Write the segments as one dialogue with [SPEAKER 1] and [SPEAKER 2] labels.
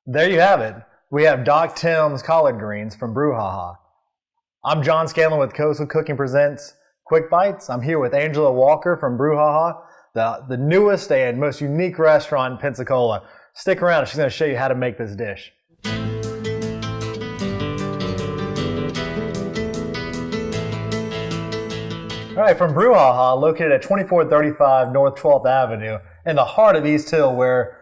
[SPEAKER 1] There you have it. We have Doc Thames Collard Greens from Brew Ha Ha. I'm John Scanlon with Coastal Cooking Presents Quick Bites. I'm here with Angela Walker from Brew Ha Ha, the newest and most unique restaurant in Pensacola. Stick around, she's going to show you how to make this dish. All right, from Brew Ha Ha, located at 2435 North 12th Avenue, in the heart of East Hill, where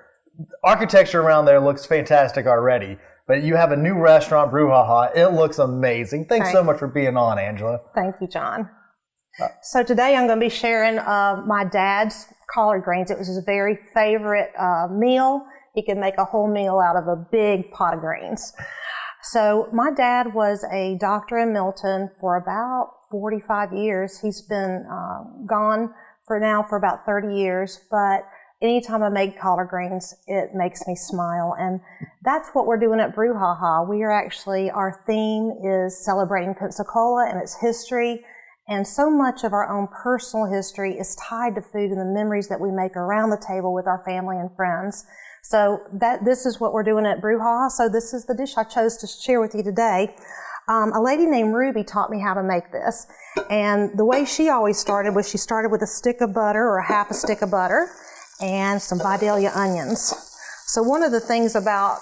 [SPEAKER 1] architecture around there looks fantastic already. But you have a new restaurant, Brew Ha Ha. It looks amazing. Thanks so much for being on, Angela.
[SPEAKER 2] Thank you, John. So today I'm going to be sharing my dad's collard greens. It was his very favorite meal. He could make a whole meal out of a big pot of greens. So my dad was a doctor in Milton for about 45 years. He's been gone for about 30 years, but anytime I make collard greens, it makes me smile. And that's what we're doing at Brew Ha Ha. Our theme is celebrating Pensacola and its history. And so much of our own personal history is tied to food and the memories that we make around the table with our family and friends. So this is what we're doing at Brew Ha Ha. So this is the dish I chose to share with you today. A lady named Ruby taught me how to make this. And the way she always started was she started with a stick of butter or a half a stick of butter and some Vidalia onions. So one of the things about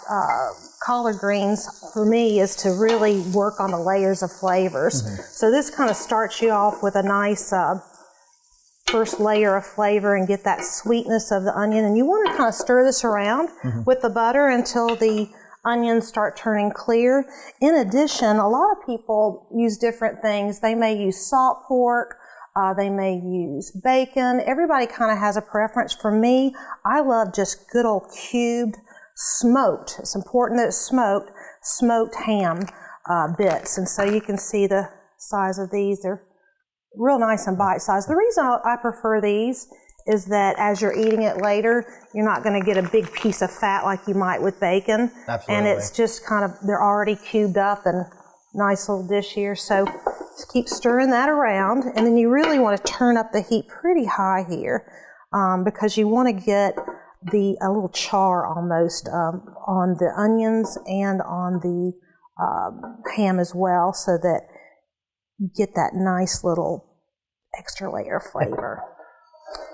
[SPEAKER 2] collard greens for me is to really work on the layers of flavors. Mm-hmm. So this kind of starts you off with a nice first layer of flavor and get that sweetness of the onion. And you want to kind of stir this around with the butter until the onions start turning clear. In addition, a lot of people use different things. They may use salt pork. They may use bacon. Everybody kind of has a preference. For me, I love just good old cubed, smoked. It's important that it's smoked ham bits. And so you can see the size of these. They're real nice and bite-sized. The reason I prefer these is that as you're eating it later, you're not going to get a big piece of fat like you might with bacon.
[SPEAKER 1] Absolutely.
[SPEAKER 2] And it's just they're already cubed up and nice little dish here. So just keep stirring that around. And then you really want to turn up the heat pretty high here because you want to get a little char almost on the onions and on the ham as well, so that you get that nice little extra layer of flavor.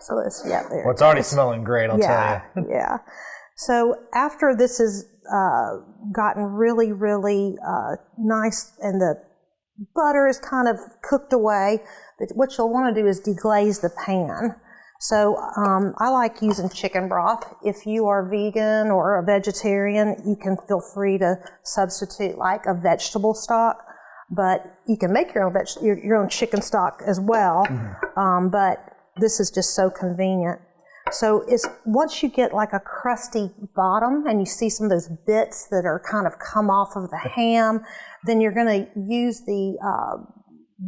[SPEAKER 2] So there.
[SPEAKER 1] Well, it's already smelling great, I'll tell you.
[SPEAKER 2] Yeah. So after this has gotten really, really nice and the butter is kind of cooked away, what you'll want to do is deglaze the pan. So I like using chicken broth. If you are vegan or a vegetarian, you can feel free to substitute like a vegetable stock, but you can make your own chicken stock as well. Mm-hmm. But this is just so convenient. So once you get like a crusty bottom and you see some of those bits that are kind of come off of the ham, then you're going to use the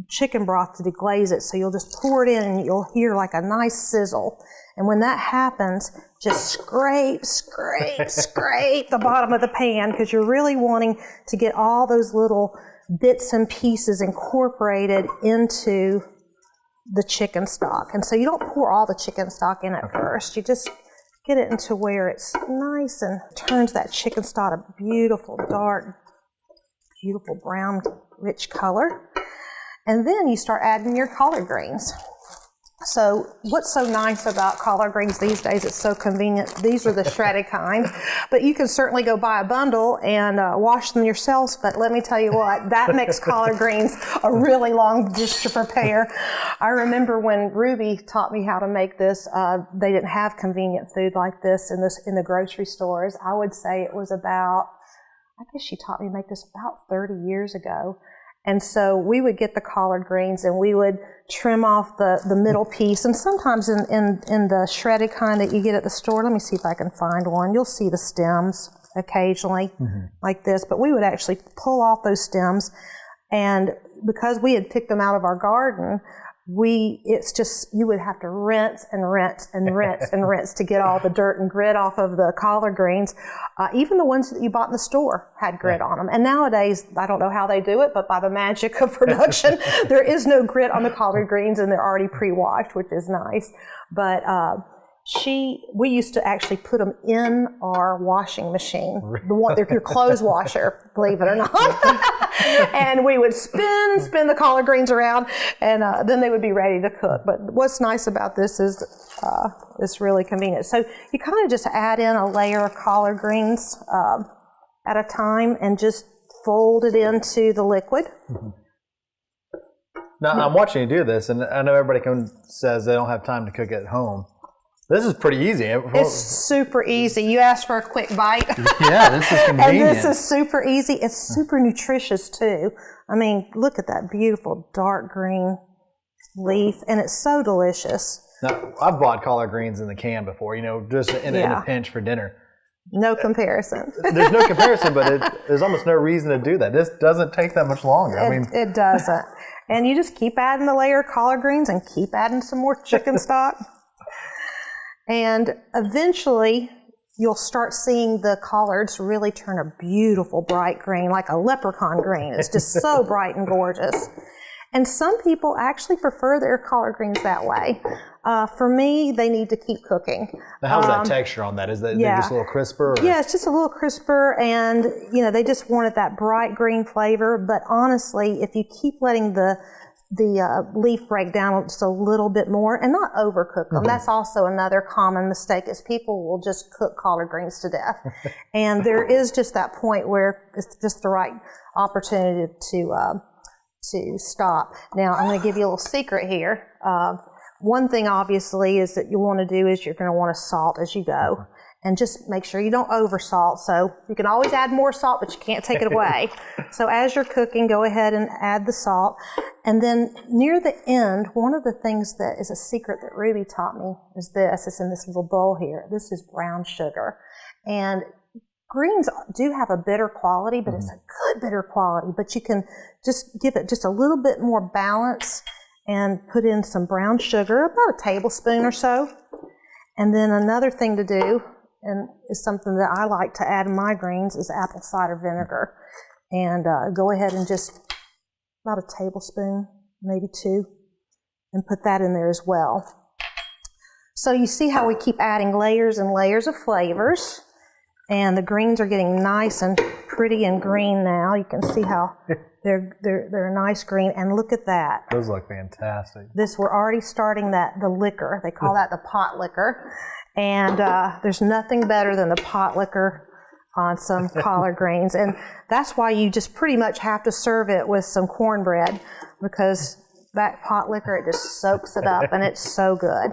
[SPEAKER 2] chicken broth to deglaze it. So you'll just pour it in and you'll hear like a nice sizzle. And when that happens, just scrape the bottom of the pan, because you're really wanting to get all those little bits and pieces incorporated into the chicken stock. And so you don't pour all the chicken stock in at first. You just get it into where it's nice and turns that chicken stock a beautiful, dark, beautiful brown, rich color. And then you start adding your collard greens. So what's so nice about collard greens these days, it's so convenient. These are the shredded kind, but you can certainly go buy a bundle and wash them yourselves. But let me tell you what, that makes collard greens a really long dish to prepare. I remember when Ruby taught me how to make this, they didn't have convenient food like this in the grocery stores. I would say it was I guess she taught me to make this about 30 years ago. And so we would get the collard greens and we would trim off the middle piece. And sometimes in the shredded kind that you get at the store, let me see if I can find one, you'll see the stems occasionally like this. But we would actually pull off those stems. And because we had picked them out of our garden, you would have to rinse and rinse and rinse and rinse to get all the dirt and grit off of the collard greens. Even the ones that you bought in the store had grit on them. And nowadays, I don't know how they do it, but by the magic of production, there is no grit on the collard greens and they're already pre-washed, which is nice. But we used to actually put them in our washing machine, your clothes washer, believe it or not. And we would spin the collard greens around, and then they would be ready to cook. But what's nice about this is it's really convenient. So you kind of just add in a layer of collard greens at a time and just fold it into the liquid.
[SPEAKER 1] Mm-hmm. Now, I'm watching you do this, and I know everybody says they don't have time to cook at home. This is pretty easy.
[SPEAKER 2] It's super easy. You asked for a quick bite.
[SPEAKER 1] Yeah, this is convenient.
[SPEAKER 2] And this is super easy. It's super nutritious too. I mean, look at that beautiful dark green leaf, and it's so delicious.
[SPEAKER 1] Now, I've bought collard greens in the can before, just in a pinch for dinner.
[SPEAKER 2] No comparison.
[SPEAKER 1] There's no comparison, but there's almost no reason to do that. This doesn't take that much longer.
[SPEAKER 2] It doesn't. And you just keep adding the layer of collard greens and keep adding some more chicken stock. And eventually, you'll start seeing the collards really turn a beautiful bright green, like a leprechaun green. It's just so bright and gorgeous. And some people actually prefer their collard greens that way. For me, they need to keep cooking.
[SPEAKER 1] Now, how's that texture on that? Is that they're just a little crisper? Or?
[SPEAKER 2] Yeah, it's just a little crisper, and they just wanted that bright green flavor. But honestly, if you keep letting the leaf break down just a little bit more and not overcook them. Mm-hmm. That's also another common mistake is people will just cook collard greens to death. And there is just that point where it's just the right opportunity to stop. Now, I'm going to give you a little secret here. One thing obviously is that you want to do is you're going to want to salt as you go. And just make sure you don't over salt. So you can always add more salt, but you can't take it away. So as you're cooking, go ahead and add the salt. And then near the end, one of the things that is a secret that Ruby taught me is this. It's in this little bowl here. This is brown sugar. And greens do have a bitter quality, but it's a good bitter quality. But you can just give it just a little bit more balance and put in some brown sugar, about a tablespoon or so. And then another thing to do, and is something that I like to add in my greens, is apple cider vinegar. And go ahead and just about a tablespoon, maybe 2, and put that in there as well. So you see how we keep adding layers and layers of flavors, and the greens are getting nice and pretty and green now. You can see how they're a nice green, and look at that.
[SPEAKER 1] Those look fantastic.
[SPEAKER 2] We're already starting the liquor. They call that the pot liquor. And there's nothing better than the pot liquor on some collard greens. And that's why you just pretty much have to serve it with some cornbread, because that pot liquor, it just soaks it up, and it's so good.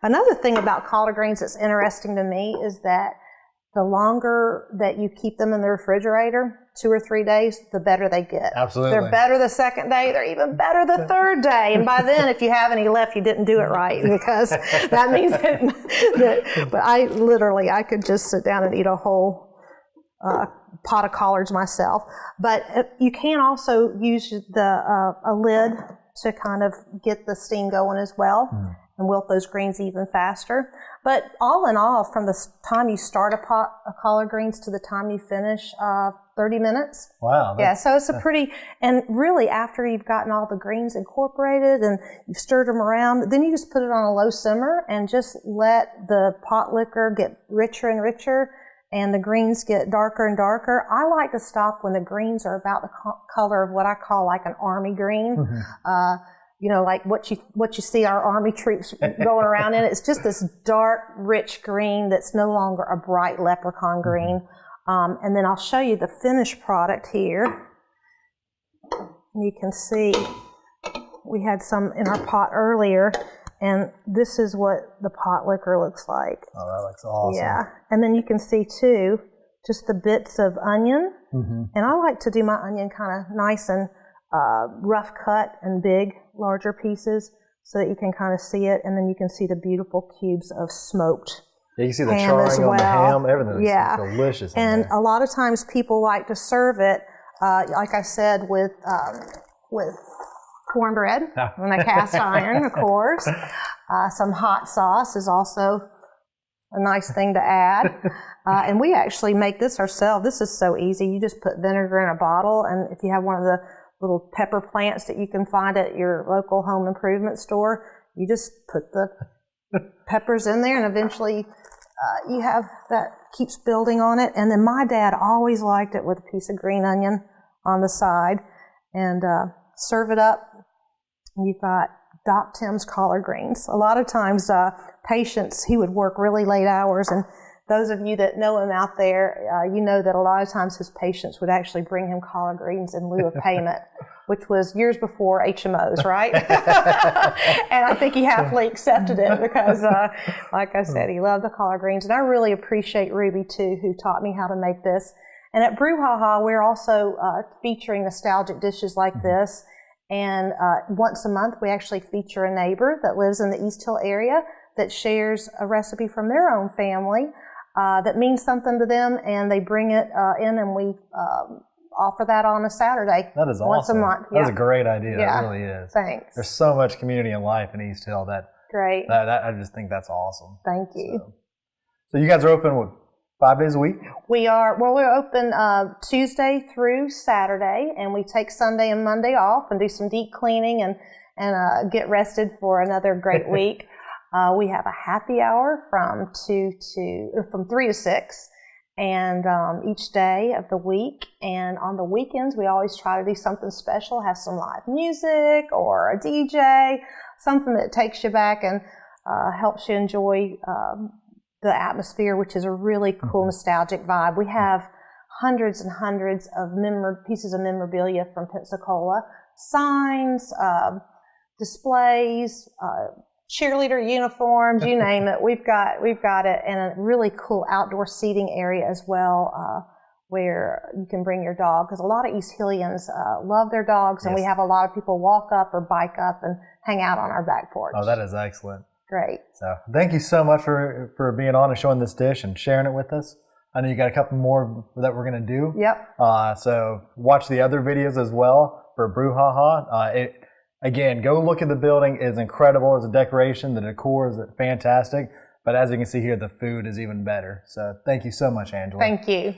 [SPEAKER 2] Another thing about collard greens that's interesting to me is that the longer that you keep them in the refrigerator, 2 or 3 days, the better they get.
[SPEAKER 1] Absolutely.
[SPEAKER 2] They're better the second day. They're even better the third day. And by then, if you have any left, you didn't do it right, because that means that but I could just sit down and eat a whole pot of collards myself. But you can also use a lid to kind of get the steam going as well. And wilt those greens even faster. But all in all, from the time you start a pot of collard greens to the time you finish, 30 minutes.
[SPEAKER 1] Wow.
[SPEAKER 2] Yeah, so it's and really after you've gotten all the greens incorporated and you've stirred them around, then you just put it on a low simmer and just let the pot liquor get richer and richer and the greens get darker and darker. I like to stop when the greens are about the color of what I call like an army green. Like what you see our army troops going around in. It's just this dark, rich green that's no longer a bright leprechaun green. And then I'll show you the finished product here. You can see we had some in our pot earlier, and this is what the pot liquor looks like.
[SPEAKER 1] Oh, that looks awesome.
[SPEAKER 2] Yeah, and then you can see too, just the bits of onion. And I like to do my onion kind of nice and rough cut and big, larger pieces, so that you can kind of see it, and then you can see the beautiful cubes of smoked
[SPEAKER 1] Yeah, you see the charring on the ham, everything.
[SPEAKER 2] Yeah.
[SPEAKER 1] It's delicious.
[SPEAKER 2] And a lot of times people like to serve it, like I said, with cornbread on a cast iron, of course. Some hot sauce is also a nice thing to add. And we actually make this ourselves. This is so easy. You just put vinegar in a bottle, and if you have one of the little pepper plants that you can find at your local home improvement store, you just put the peppers in there, and eventually you have that keeps building on it. And then my dad always liked it with a piece of green onion on the side. And serve it up. You've got Doc Thames Collard Greens. A lot of times patients, he would work really late hours, and those of you that know him out there, you know that a lot of times his patients would actually bring him collard greens in lieu of payment, which was years before HMOs, right? And I think he happily accepted it because, like I said, he loved the collard greens. And I really appreciate Ruby, too, who taught me how to make this. And at Brew Ha Ha, we're also featuring nostalgic dishes like this. And once a month, we actually feature a neighbor that lives in the East Hill area that shares a recipe from their own family that means something to them, and they bring it in, and we offer that on a Saturday.
[SPEAKER 1] That is
[SPEAKER 2] once
[SPEAKER 1] awesome.
[SPEAKER 2] A month.
[SPEAKER 1] That's a great idea.
[SPEAKER 2] Yeah.
[SPEAKER 1] It really is.
[SPEAKER 2] Thanks.
[SPEAKER 1] There's so much community and life in East Hill that I just think that's awesome.
[SPEAKER 2] Thank you.
[SPEAKER 1] So you guys are open, what, 5 days a week?
[SPEAKER 2] We are. Well, we're open Tuesday through Saturday, and we take Sunday and Monday off and do some deep cleaning and get rested for another great week. We have a happy hour from 3 to 6, and each day of the week. And on the weekends, we always try to do something special, have some live music or a DJ, something that takes you back and helps you enjoy the atmosphere, which is a really cool, nostalgic vibe. We have hundreds and hundreds of pieces of memorabilia from Pensacola, signs, displays, cheerleader uniforms, you name it. We've got it, and a really cool outdoor seating area as well, where you can bring your dog, because a lot of East Hillians love their dogs, and we have a lot of people walk up or bike up and hang out on our back porch.
[SPEAKER 1] Oh, that is excellent.
[SPEAKER 2] Great.
[SPEAKER 1] So thank you so much for being on and showing this dish and sharing it with us. I know you got a couple more that we're going to do.
[SPEAKER 2] Yep.
[SPEAKER 1] So watch the other videos as well for Brew Ha Ha. Again, go look at the building. It's incredible as a decoration. The decor is fantastic. But as you can see here, the food is even better. So thank you so much, Angela.
[SPEAKER 2] Thank you.